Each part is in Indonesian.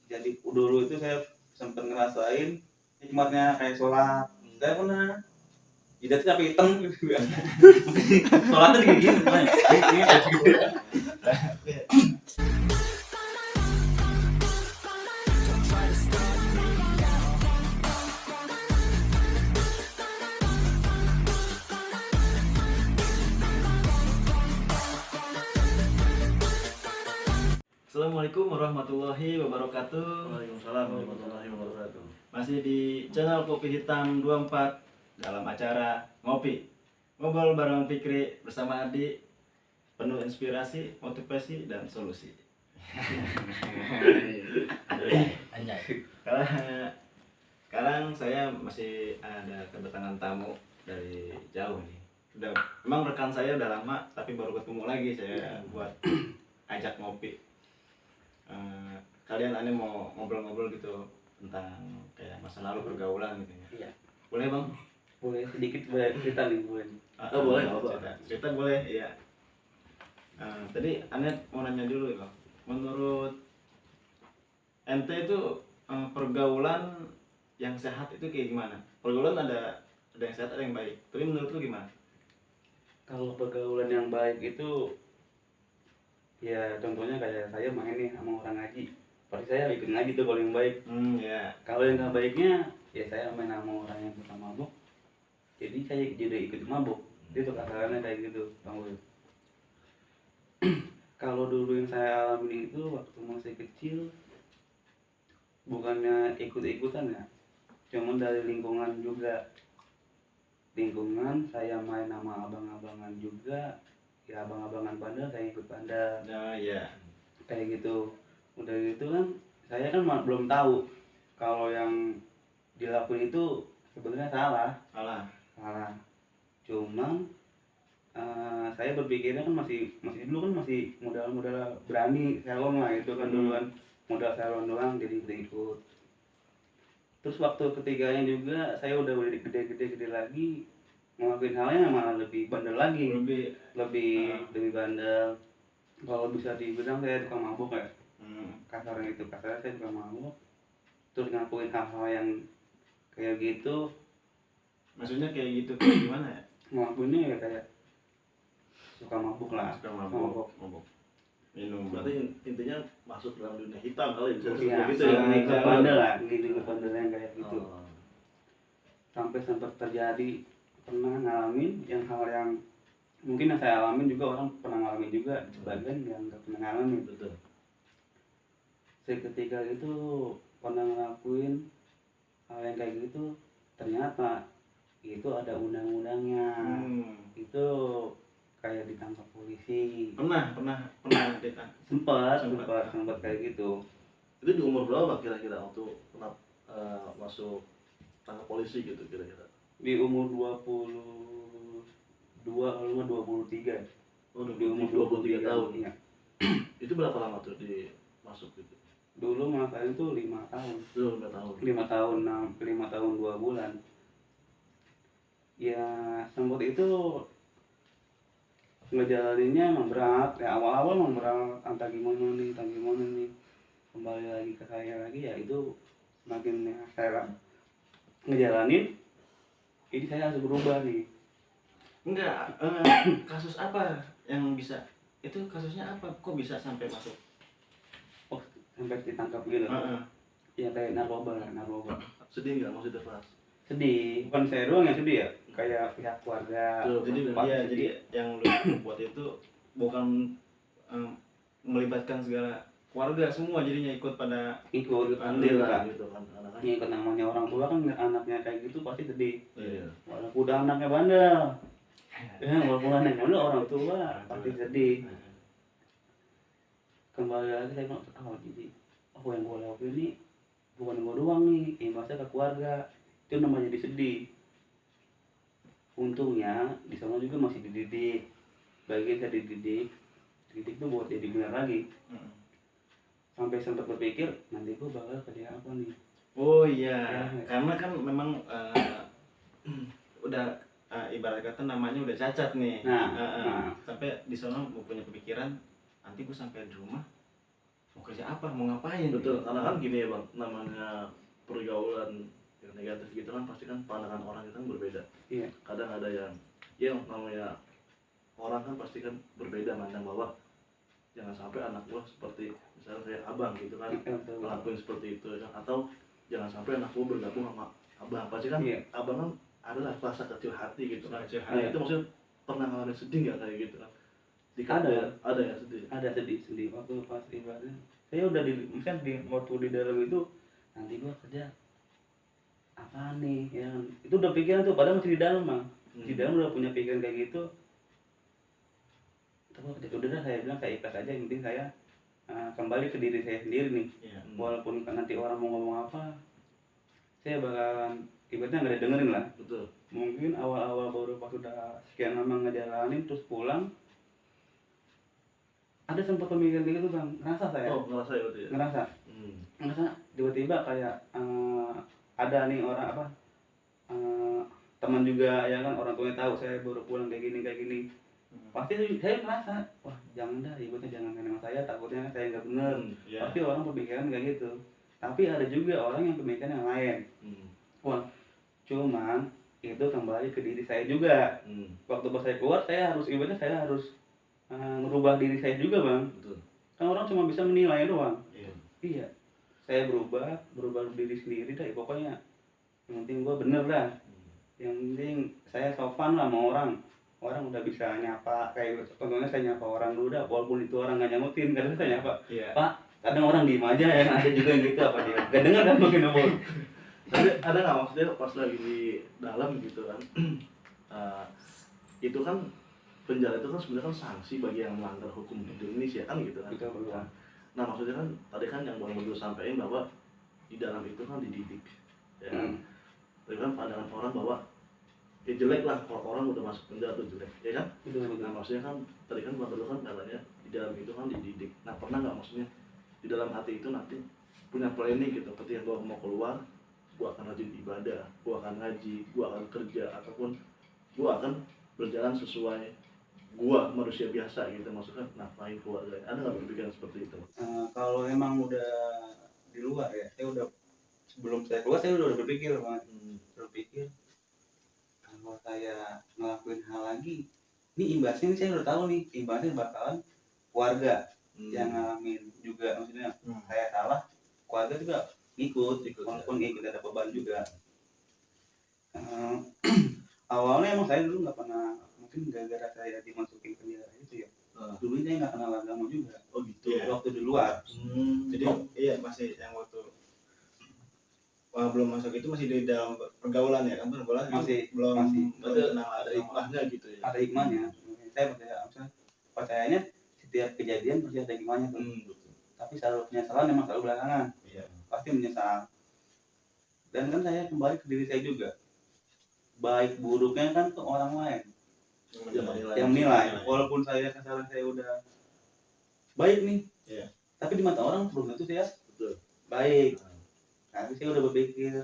Jadi dulu itu saya sempat ngerasain nikmatnya kayak sholat. Saya pernah jidat sampai hitam gitu. Sholatnya kayak gini, Assalamualaikum warahmatullahi wabarakatuh. Waalaikumsalam warahmatullahi wabarakatuh. Masih di channel Kopi Hitam 24 dalam acara Ngobrol bareng Fikri bersama Adi, penuh inspirasi, motivasi, dan solusi. Sekarang saya masih ada kedatangan tamu dari jauh nih. Memang rekan saya udah lama, tapi baru ketemu lagi saya buat ajak ngopi. Kalian aneh mau ngobrol-ngobrol gitu tentang kayak masa lalu pergaulan gitu ya? Iya. Boleh bang? boleh sedikit boleh cerita nih boleh. Boleh. Cerita boleh, iya. Tadi aneh mau nanya dulu ya bang. Menurut ente itu pergaulan yang sehat itu kayak gimana? Pergaulan ada yang sehat ada yang baik. Tapi menurut lu gimana? Kalau pergaulan yang baik itu ya contohnya kayak saya main nih sama orang ngaji, pasti saya ikut ngaji tuh kalau yang baik. Ya. Kalau yang nggak baiknya ya saya main sama orang yang suka mabuk, jadi saya jadi ikut mabuk. Itu kasarannya kayak gitu Bang Wil. Kalau dulu yang saya alami itu waktu masih kecil, bukannya ikut-ikutan ya, cuman dari lingkungan juga. Lingkungan saya main sama abang-abangan juga, ya abang-abangan bandel saya ikut bandel. Nah, ya. Kayak gitu. Udah gitu kan saya kan belum tahu kalau yang dilakuin itu sebenarnya salah. Cuman saya berpikirnya kan masih dulu kan masih modal berani salon lah itu kan dulu kan, modal salon doang jadi ikut. Terus waktu ketiganya juga saya udah gede lagi, ngelakuin halnya malah lebih bandel lagi, lebih bandel. Kalau bisa dibilang saya tukang mabuk ya, kasarnya saya tukang mabuk. Terus ngelakuin hal-hal yang kayak gitu. Maksudnya kayak gitu kayak gimana ya? Ngelakuinnya ya kayak suka mabuk lah. Suka mabuk. Minum. Berarti intinya masuk dalam dunia hitam kali bisa Iya, gitu ya. ikut bandel lah, ikut bandel yang kayak gitu. Oh. Sampai sempat terjadi pernah ngalamin yang hal yang mungkin yang saya alamin juga orang pernah ngalamin juga, sebagian yang nggak pernah ngalamin. Betul. Ketika itu pernah ngelakuin hal yang kayak gitu, ternyata itu ada undang-undangnya. Itu kayak ditangkap polisi. Pernah ditangkap. Sempat kayak gitu. Itu di umur berapa kira-kira waktu kena masuk tangkap polisi gitu kira-kira? Di umur 22 kalau nggak 23. Oh, di umur 23 tahun. Iya. Itu berapa lama tuh di masuk gitu? Dulu masalahnya itu 5 tahun. Itu 5 tahun. 5 tahun 2 bulan. Ya sempat itu ngejalaninnya emang berat. Ya awal-awal emang berat, entah gimana nih. Kembali lagi ke saya lagi ya itu semakin saya ngejalanin, ini saya harus berubah nih. Enggak, kasus apa yang bisa? Itu kasusnya apa? Kok bisa sampai masuk? Oh, sampai ditangkap gitu. Ya kayak narkoba. Sedih nggak maksudnya Pak? Sedih, bukan saya doang yang sedih ya, kayak pihak keluarga. Jadi yang lu buat itu bukan melibatkan segala keluarga semua, jadinya ikut andil lah gitu kan anaknya. Ini ikut, namanya orang tua kan anaknya kayak gitu pasti sedih. Iya. Walaupun udah anaknya bandel, walaupun anaknya bandel orang tua pasti sedih. Kembali lagi saya bilang, jadi yang gue lakuin ini bukan gue doang nih, imbasnya ke keluarga. Itu namanya disedih. Untungnya di sana juga masih dididik, bagian saya dididik tuh buat jadi benar lagi. Sampai sempat berpikir nanti gue bakal kerja apa nih. Oh iya, karena kan memang udah ibarat kata namanya udah cacat nih. Nah. Sampai di sana mau punya kepikiran nanti gue sampai di rumah mau kerja apa, mau ngapain. Betul, karena kan gini ya bang, namanya pergaulan yang negatif gitu kan pasti kan pandangan orang itu kan berbeda. Iya. Kadang ada yang ya namanya orang kan pasti kan berbeda mandang bahwa jangan sampai anak gua seperti misalnya kayak abang gitu kan Betul. ngelakuin seperti itu ya kan, atau jangan sampai anak gua bergabung sama abang, pasti kan Iya. abang kan adalah rasa kecil hati gitu kan. Kecil Nah hati. itu maksudnya pernah ngalamin sedih nggak kayak gitu kan? Ada ya sedih. Ada sedih waktu pas ibaratnya saya udah misalnya waktu di dalam itu nanti gua kerja apa nih ya kan. Itu udah pikiran tuh padahal masih di dalam mah. Di dalam udah punya pikiran kayak gitu. Terus udah dah saya bilang kayak ikhlas aja, yang penting saya kembali ke diri saya sendiri nih. Iya. Walaupun nanti orang mau ngomong apa, saya bakalan ibaratnya nggak dengerin lah. Betul. Mungkin awal-awal baru pas udah sekian lama ngejalanin terus pulang, ada sempat pemikiran kayak gitu bang, ngerasa saya, Oh ngerasa ya berarti ya. ngerasa tiba-tiba kayak ada nih orang apa teman juga ya kan, orang tuanya tahu saya baru pulang kayak gini, pasti saya merasa wah jangan dah ibunya jangan main sama saya, takutnya saya nggak bener. Iya. Pasti orang pemikiran kayak gitu, tapi ada juga orang yang pemikiran yang lain. Wah cuman itu kembali ke diri saya juga. Waktu pas saya keluar saya harus ibaratnya saya harus merubah diri saya juga bang. Betul. Kan orang cuma bisa menilai doang. Iya. Iya, saya berubah diri sendiri dah pokoknya. Yang penting gua bener dah. Yang penting saya sopan lah sama orang. Orang udah bisa nyapa, kayak contohnya saya nyapa orang dulu dah, walaupun itu orang nggak nyautin, kadang saya nyapa, Iya. Pak, kadang orang diem aja ya, ada juga yang gitu apa dia, gak dengar kan makin ngomong. Tapi ada nggak maksudnya pas lagi di dalam gitu kan, itu kan penjara itu kan sebenarnya kan sanksi bagi yang melanggar hukum di Indonesia kan gitu kan. Betul, betul. Nah maksudnya kan tadi kan yang bang Bedu sampaikan bahwa di dalam itu kan dididik, ya kan. Tapi kan pandangan orang bahwa ya jelek lah kalau orang udah masuk penjara tuh jelek, ya kan. Betul, betul. Nah maksudnya kan tadi kan bang Bedu kan katanya di dalam itu kan dididik. Nah pernah nggak maksudnya di dalam hati itu nanti punya planning gitu, ketika gua mau keluar, gua akan rajin ibadah, gua akan ngaji, gua akan kerja, ataupun gua akan berjalan sesuai gua manusia biasa gitu, maksudnya nafkahin keluarga. Ada nggak berpikiran seperti itu? Kalau emang udah di luar ya, saya udah sebelum saya keluar saya udah berpikir banget, berpikir kalau saya ngelakuin hal lagi, ini imbasnya saya udah tahu nih, imbasnya bakalan keluarga yang ngalamin juga, maksudnya saya salah, keluarga juga ikut walaupun ikut ada beban juga. Awalnya emang saya dulu nggak pernah, mungkin gara-gara saya dimasukin penjara itu ya, dulu saya nggak kenal agama juga. Oh gitu. Iya. Waktu di luar. Jadi iya masih yang waktu belum masuk itu masih di dalam pergaulan ya kan, pergaulan Masih- belum masih. kenal Ada hikmahnya gitu ya. Ada hikmahnya. Saya percayanya setiap kejadian pasti ada hikmahnya tuh. betul. Tapi selalu penyesalan memang selalu belakangan, Iya. pasti menyesal. Dan kan saya kembali ke diri saya juga, baik buruknya kan ke orang lain yang menilai. Walaupun kesalahan saya udah baik nih, Iya. tapi di mata orang belum tentu saya Betul. baik. Tapi saya udah berpikir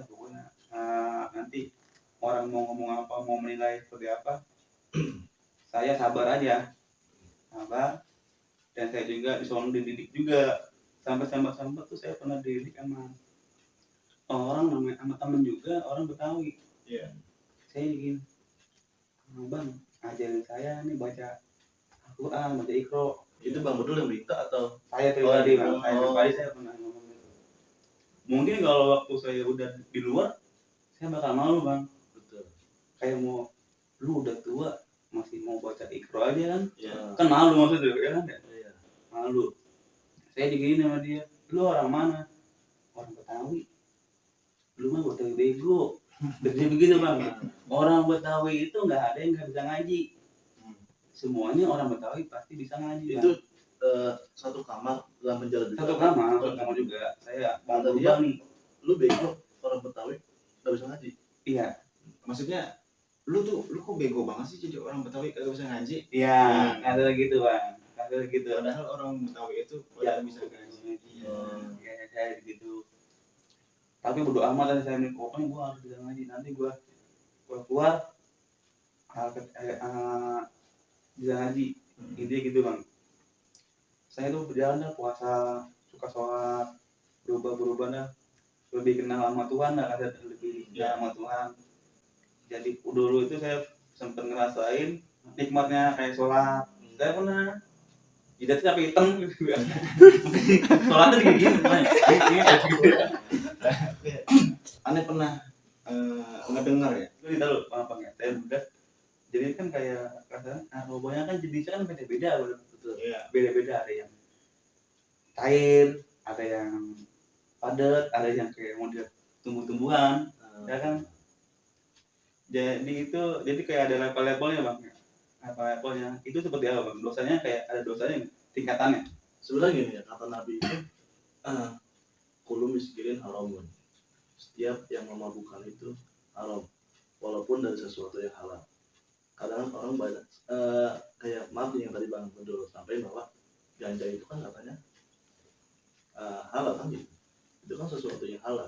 pokoknya nanti orang mau ngomong apa, mau menilai seperti apa, saya sabar aja, sabar. Dan saya juga disuruh dididik juga, sampai tuh saya pernah dididik sama orang namanya, sama temen juga orang Betawi. Iya. Saya gini, bang ajarin saya nih baca Al-Quran, baca Iqra. Itu Bang Bedul yang minta atau? Saya pribadi Oh, bang, saya pribadi saya pernah ngomong gitu. Mungkin kalau waktu saya udah di luar, saya bakal malu bang. Betul. Kayak mau, lu udah tua masih mau baca Iqra aja kan? Iya. Kan malu maksudnya ya kan? Iya. Malu. Saya digini sama dia, lu orang mana? Orang Betawi. Lu mah Betawi bego. Jadi begitu bang. Orang Betawi itu nggak ada yang nggak bisa ngaji. Semuanya orang Betawi pasti bisa ngaji. Itu Bang. satu kamar dalam penjara juga. Satu kamar juga. Saya mau Kata berubah dia, nih. lu bego orang Betawi nggak bisa ngaji. Iya. Maksudnya lu kok bego banget sih jadi orang Betawi kagak bisa ngaji? Iya. Ada gitu bang. Ada gitu. Padahal orang Betawi itu Ya pada bisa ngaji. Iya. Ya saya gitu. Tapi bodo amat lah saya nih, pokoknya gua harus bisa ngaji. Nanti gua keluar bisa ngaji. Intinya gitu bang. saya tuh berjalan dah puasa, suka sholat, berubah dah, lebih kenal sama Tuhan dah, kata lebih kenal sama Tuhan. Jadi dulu itu saya sempat ngerasain nikmatnya kayak sholat. Saya pernah jidat sampai hitam gitu. Sholatnya gini Aneh pernah ngedengar ya. Lu tahu apa nggak? Saya udah jadi kan kayak kata narkobanya kan jenisnya kan beda-beda, betul. Iya. Beda-beda, ada yang cair, ada yang padat, ada yang kayak model tumbuh-tumbuhan, ya kan. Jadi kayak ada level-levelnya bang. Level-levelnya itu seperti apa bang? Dosanya kayak ada dosanya tingkatannya. Sebenarnya gini ya, kata Nabi itu kullu miskirin haramun. Setiap yang memabukkan itu haram, walaupun dari sesuatu yang halal. Kadang orang banyak kayak maaf yang tadi Bang Bedul sampaikan bahwa ganja itu kan katanya halal kan gitu. Itu kan sesuatu yang halal.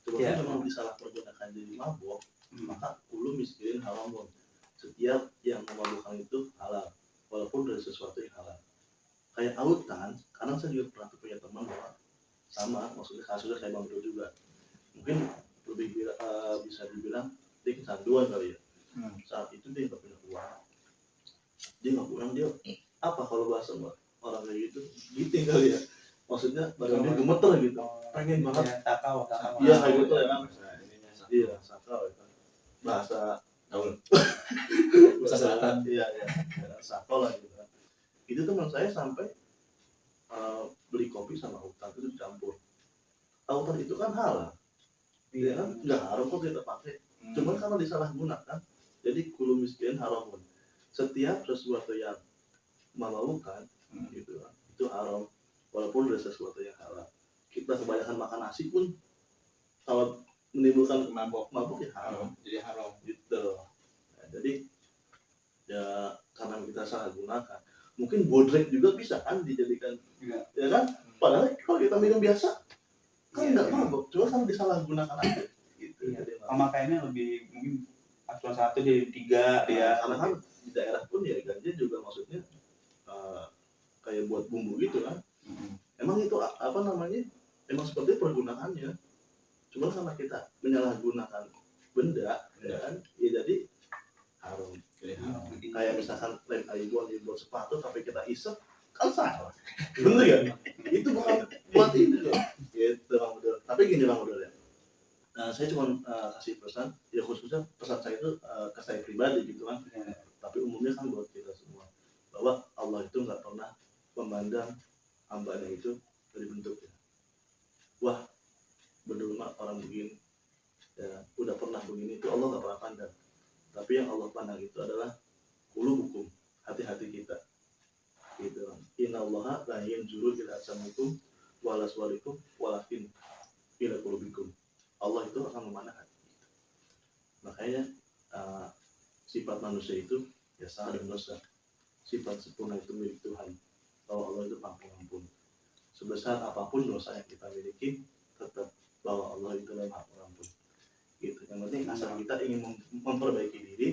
Cuma Yeah. memang disalahpergunakan jadi mabuk, maka kullu miskirin haramun. Setiap yang memabukkan itu halal, walaupun dari sesuatu yang halal. Kayak autan, kadang saya juga pernah punya teman bahwa sama, maksudnya kasusnya kayak Bang Bedul juga. Mungkin lebih bisa dibilang dia kecanduan kali ya. Saat itu dia nggak punya uang, dia nggak pulang, dia apa kalau bahasa orang kayak gitu giting kali ya, maksudnya badannya gemeter gitu, pengen banget Sakau. iya kayak gitu ya, iya sakau ya. Bahasa Gaul. bahasa selatan iya sakau lah gitu. Itu teman saya sampai beli kopi sama autan itu dicampur. Autan itu kan halal, ya kan nggak haram kok kita pakai, cuman karena disalahgunakan jadi kullu miskin haramun. Setiap sesuatu yang memabukkan gitu kan, itu haram walaupun dari sesuatu yang halal. Kita kebanyakan makan nasi pun kalau menimbulkan mabuk ya haram, Jadi haram. gitu. Nah, jadi ya karena kita salah gunakan, mungkin bodrek juga bisa kan dijadikan, ya kan? Padahal kalau kita minum biasa kan nggak mabuk, cuma kan disalahgunakan aja gitu. Iya. Jadi Pemakaiannya lebih mungkin aturan 1 jadi 3 ya. karena kan di daerah pun ya ganja juga maksudnya kayak buat bumbu gitu kan. Emang itu apa namanya, emang seperti pergunaannya, cuma karena kita menyalahgunakan benda ya kan, ya jadi haram. Kayak misalkan lem aibon buat sepatu tapi kita isep kan salah, bener ya? Itu bukan buat ini loh gitu Bang Udul. Tapi gini Bang Udul ya, saya cuma kasih pesan ya, khususnya pesan saya itu ke saya pribadi gitu kan, tapi umumnya kan buat kita semua, bahwa Allah itu nggak pernah memandang hambanya itu dari bentuknya. Wah, bener mah orang begini ya, udah pernah begini, itu Allah nggak pernah pandang. Tapi yang Allah pandang itu adalah qulubukum, hati-hati kita gitu. Innallaha la yanzuru ila ajsamikum wala suwarikum walakin ila qulubikum. Allah itu akan memandang hati kita. Makanya sifat manusia itu ya salah dan dosa. Sifat sempurna itu milik Tuhan. Bahwa Allah itu Maha Pengampun. Sebesar apapun dosa yang kita miliki, tetap bahwa Allah itu Maha Pengampun. Gitu. Yang penting asal kita ingin memperbaiki diri,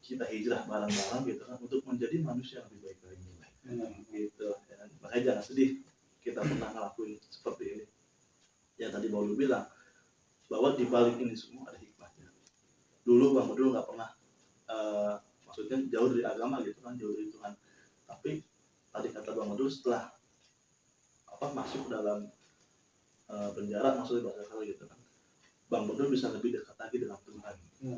kita hijrah bareng-bareng gitu kan, untuk menjadi manusia yang lebih baik lagi. Gitu. Ya. Makanya jangan sedih kita pernah ngelakuin seperti ini. Yang tadi Bang Bedul bilang bahwa di balik ini semua ada hikmahnya. Dulu Bang Bedul nggak pernah maksudnya jauh dari agama gitu kan, jauh dari Tuhan. Tapi tadi kata Bang Bedul setelah masuk dalam penjara, maksudnya bahasa kalau gitu kan, Bang Bedul bisa lebih dekat lagi dengan Tuhan.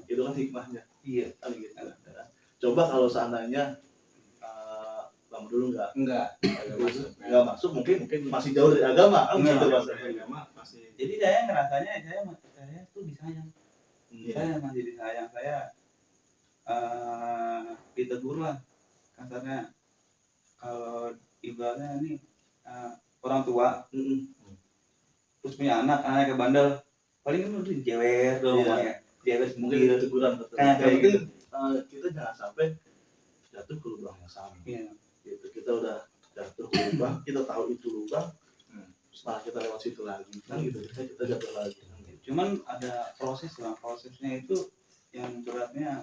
Itu kan hikmahnya. Iya. Kan gitu. Ya. Coba kalau seandainya Bang Bedul nggak masuk, mungkin masih jauh dari agama. Gitu Agama masih. Jadi saya ngerasanya saya tuh disayang. Saya masih disayang. Saya ditegur lah kasarnya. Kalau ibaratnya ini orang tua terus punya anaknya bandel, paling kan udah jewer doang ya, jewer mungkin semua teguran betul. Yang penting kita jangan sampai jatuh ke lubang yang sama. Iya. Gitu. Kita udah jatuh ke lubang, kita tahu itu lubang, setelah kita lewat situ lagi kan gitu, kita jatuh lagi. Cuman ada proses lah, prosesnya itu yang beratnya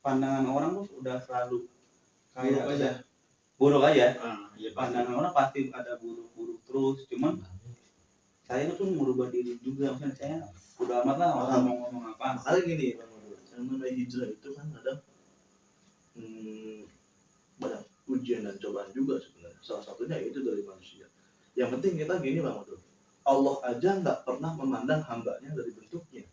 pandangan orang tuh udah selalu kayak Buruk aja. buruk aja. Iya pasti. Pandangan orang pasti ada buruk-buruk terus, cuman saya tuh merubah diri juga, maksudnya saya udah amat lah orang mau ngomong apa. Makanya gini Bang Nurul, yang namanya hijrah itu kan ada banyak ujian dan cobaan juga sebenarnya. Salah satunya itu dari manusia. Yang penting kita gini Bang Nurul, Allah aja nggak pernah memandang hambanya dari bentuknya,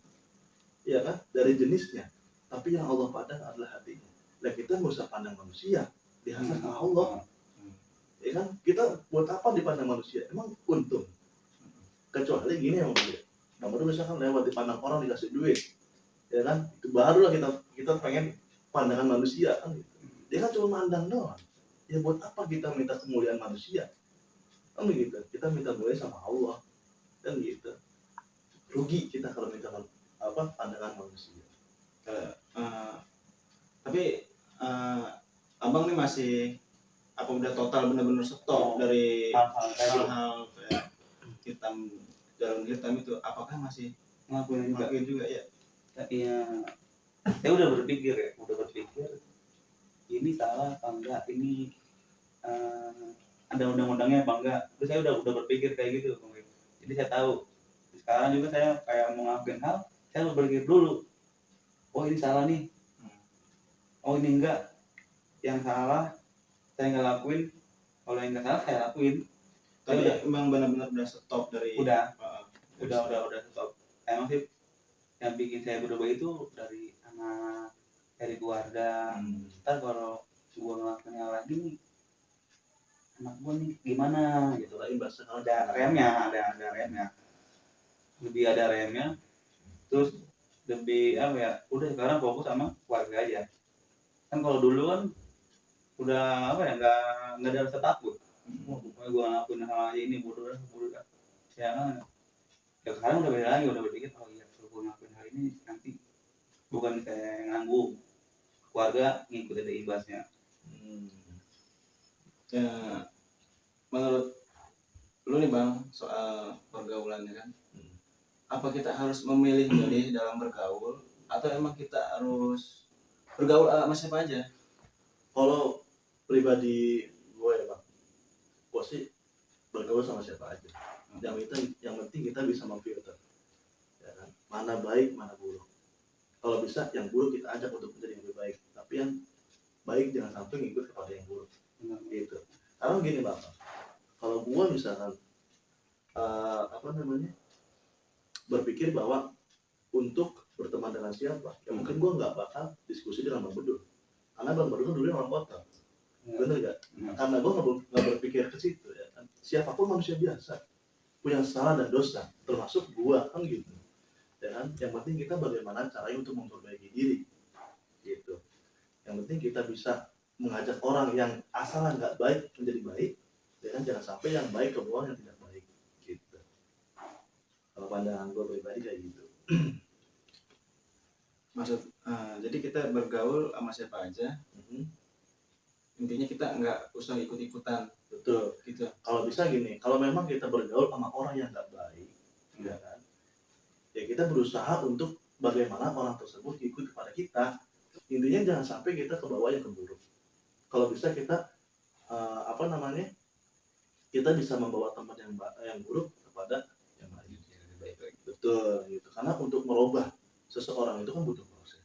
ya kan, dari jenisnya. Tapi yang Allah pandang adalah hatinya. Nah kita nggak usah pandang manusia, lihatlah ke Allah. Ya kan, kita buat apa dipandang manusia? Emang untung. Kecuali gini yang Bang misalkan lewat dipandang orang dikasih duit, ya kan, itu barulah kita pengen pandangan manusia kan gitu. Dia kan cuma mandang doang. Ya buat apa kita minta kemuliaan manusia? Kan begitu. Kita minta mulia sama Allah. Kan gitu. Rugi kita kalau minta pandangan manusia. Tapi abang nih masih apa udah total benar-benar stop dari hal-hal kayak jalan hitam itu, apakah masih ngelakuin juga ya? Ya, saya udah berpikir ini salah apa enggak, ini ada undang-undangnya apa enggak. Terus saya udah berpikir kayak gitu. Jadi saya tahu. Sekarang juga saya kayak mau ngelakuin hal, saya harus berpikir dulu. Oh ini salah nih. Oh ini enggak. Yang salah saya nggak lakuin. Kalau yang nggak salah saya lakuin. Tapi emang benar-benar udah stop dari. Udah stop. Emang sih yang bikin saya berubah itu dari anak, dari keluarga. Ntar kalau gua ngelakuin hal lagi nih, anak gua nih gimana gitu. Ada remnya, lebih ada remnya. Terus lebih apa ya, udah sekarang fokus sama keluarga aja. Kan kalau dulu kan udah apa ya, nggak ada rasa takut. Pokoknya gua ngelakuin hal ini bodoh dah. Ya kan, ya sekarang udah beda lagi, udah berpikir oh iya kalau gua ngelakuin hal ini nanti bukan saya nganggu, keluarga ngikut ada imbasnya. Ya, menurut lu nih Bang, soal pergaulannya kan, apa kita harus memilih-milih dalam bergaul atau emang kita harus bergaul sama siapa aja? Kalau pribadi gue ya Bang, gue sih bergaul sama siapa aja. Yang penting kita bisa memfilter, ya kan? Mana baik, mana buruk. Kalau bisa yang buruk kita ajak untuk menjadi yang lebih baik, tapi yang baik jangan sampai ngikut kepada yang buruk. Gitu. Karena gini Bang, kalau gue misalkan berpikir bahwa untuk berteman dengan siapa, ya mungkin gue nggak bakal diskusi dengan Bang Bedul, karena Bang Bedul kan dulu orang kota, bener gak? Karena gue nggak berpikir ke situ ya kan. Siapapun manusia biasa punya salah dan dosa, termasuk gue kan gitu. Ya kan? Yang penting kita bagaimana caranya untuk memperbaiki diri, gitu. Yang penting kita bisa mengajak orang yang asalnya nggak baik menjadi baik, ya kan? Jangan sampai yang baik keluar yang tidak baik, gitu. Kalau pandangan gue pribadi kayak gitu. Jadi kita bergaul sama siapa aja. Intinya kita nggak usah ikut-ikutan. Betul. Gitu. Kalau bisa gini, kalau memang kita bergaul sama orang yang nggak baik, ya kan? Ya kita berusaha untuk bagaimana orang tersebut ikut kepada kita. Intinya jangan sampai kita ke bawah yang keburuk. Kalau bisa kita kita bisa membawa teman yang buruk kepada yang baik. Betul, gitu. Karena untuk merubah seseorang itu kan butuh proses.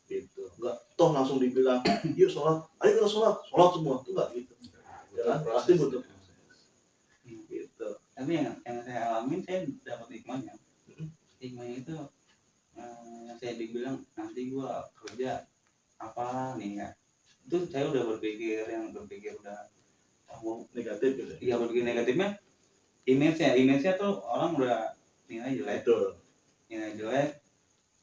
Gitu. Enggak toh langsung dibilang, "Yuk sholat, ayo kita sholat semua." Itu enggak gitu. Ya kan? Pasti butuh proses. Gitu. Tapi yang saya alamin, saya dapat hikmahnya. Hikmahnya itu yang saya dibilang nanti gua kerja apa nih ya. Itu saya udah berpikir udah Negatif gitu. Iya, berpikir negatifnya. Image-nya tuh orang udah nilai jelek. Betul. Nilai jelek.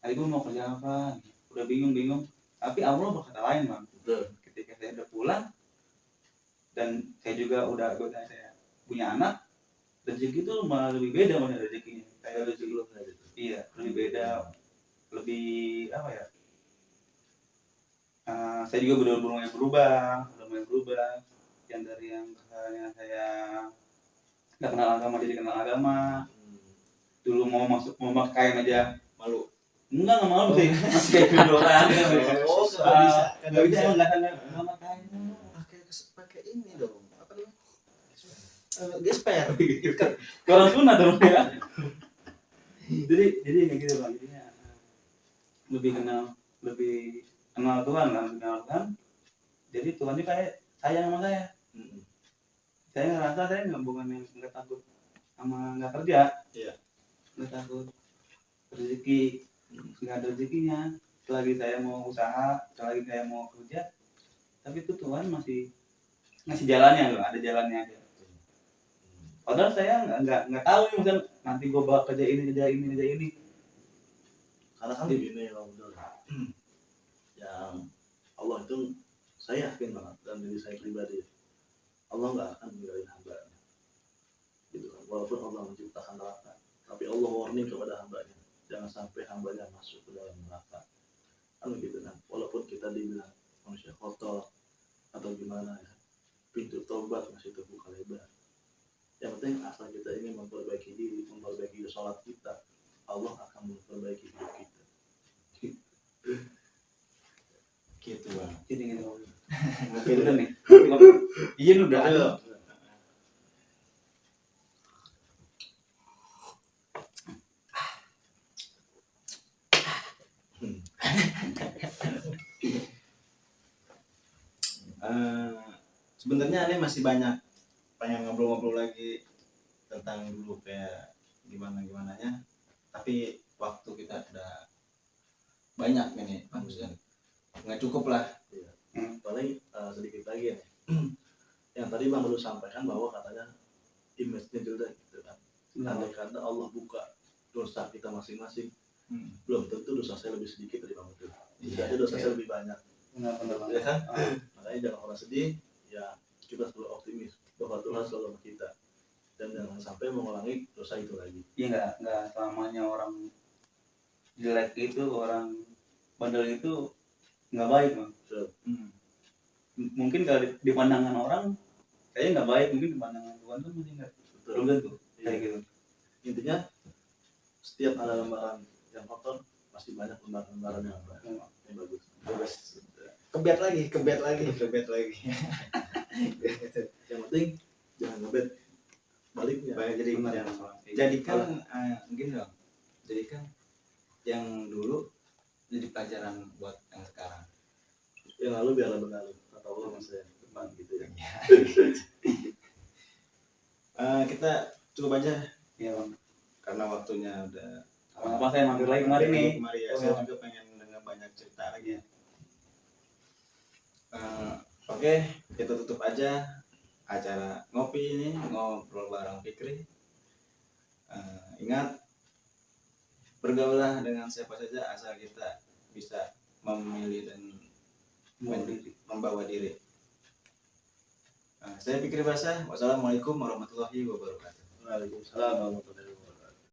Tadi gua mau kerja apa? Udah bingung. Tapi Allah berkata lain, Bang. Betul. Ketika saya udah pulang dan saya juga saya punya anak, rezeki itu malah lebih beda mana rezekinya. Kayak rezeki belum gitu. Iya, lebih beda, lebih apa ya? Saya juga udah mulai berubah. Yang dari yang kesannya saya nggak kenal agama jadi kenal agama. Dulu mau pakaian aja malu. Enggak malu sih. Masih kayak video orang. Oh, nggak bisa nggak pakaian. Pakai ini dong, apa namanya? Gesper. Orang Sunda dong ya. Jadi kayak gitu bang, jadinya lebih kenal Tuhan kan, kenal Tuhan. Jadi Tuhan juga kayak sayang sama saya. Saya ngerasa saya nggak takut sama nggak kerja, Iya. nggak takut rezeki, nggak ada rezekinya. Selagi saya mau usaha, selagi saya mau kerja, tapi itu Tuhan masih ngasih jalannya loh, ada jalannya aja. Padahal saya nggak tahu nih misalnya nanti gue bakal kerja ini. Karena kan begini kalau betul yang Allah itu saya yakin banget dan diri saya pribadi Allah nggak akan meninggalin hambanya gitu kan. Walaupun Allah menciptakan neraka tapi Allah warning kepada hambanya jangan sampai hambanya masuk ke dalam neraka kan gitu kan. Walaupun kita dibilang manusia kotor atau gimana ya, pintu tobat masih terbuka lebar. Yang penting asal kita ingin memperbaiki diri, memperbaiki sholat kita, Allah akan memperbaiki hidup kita. Gitu bang. Jadi gitu. Ngopi Udah nih. Iya udah. Ayo. Sebenarnya ini masih banyak pengen ngobrol-ngobrol lagi tentang dulu kayak gimana nya, tapi waktu kita udah banyak ini maksudnya nggak cukup lah. Paling sedikit lagi ya. Yang tadi Bang baru sampaikan bahwa katanya image-nya jelek gitu kan. Andai kata Allah buka dosa kita masing-masing, belum tentu dosa saya lebih sedikit dari Bang Betul. Jadi dosa saya lebih banyak. Benar. Ya kan? Makanya jangan pernah sedih, ya kita selalu optimis bahwa Tuhan selalu sama kita. Dan jangan sampai mengulangi dosa itu lagi. Iya nggak selamanya orang jelek itu, orang bandel itu nggak baik bang. Mungkin kalau di pandangan orang kayaknya nggak baik, mungkin di pandangan Tuhan tuh mungkin nggak belum tentu kayak gitu. Intinya setiap ada lembaran yang kotor pasti banyak lembaran yang bagus. Kebet lagi. Yang penting jangan ngebet baliknya. Jadikan gini dong, jadikan yang dulu jadi pelajaran buat yang sekarang. Yang lalu biarlah berlalu kata Allah masa yang depan gitu ya. Kita cukup aja Iya bang. karena waktunya udah. Apa saya mampir lagi kemarin nih. Ya. Saya juga pengen dengar banyak cerita lagi. Oke, kita tutup aja acara ngopi ini, ngobrol bareng Fikri. Ingat, bergaulah dengan siapa saja asal kita bisa memilih dan membawa diri. Saya Fikri Basah. Wassalamualaikum warahmatullahi wabarakatuh. Waalaikumsalam warahmatullahi wabarakatuh.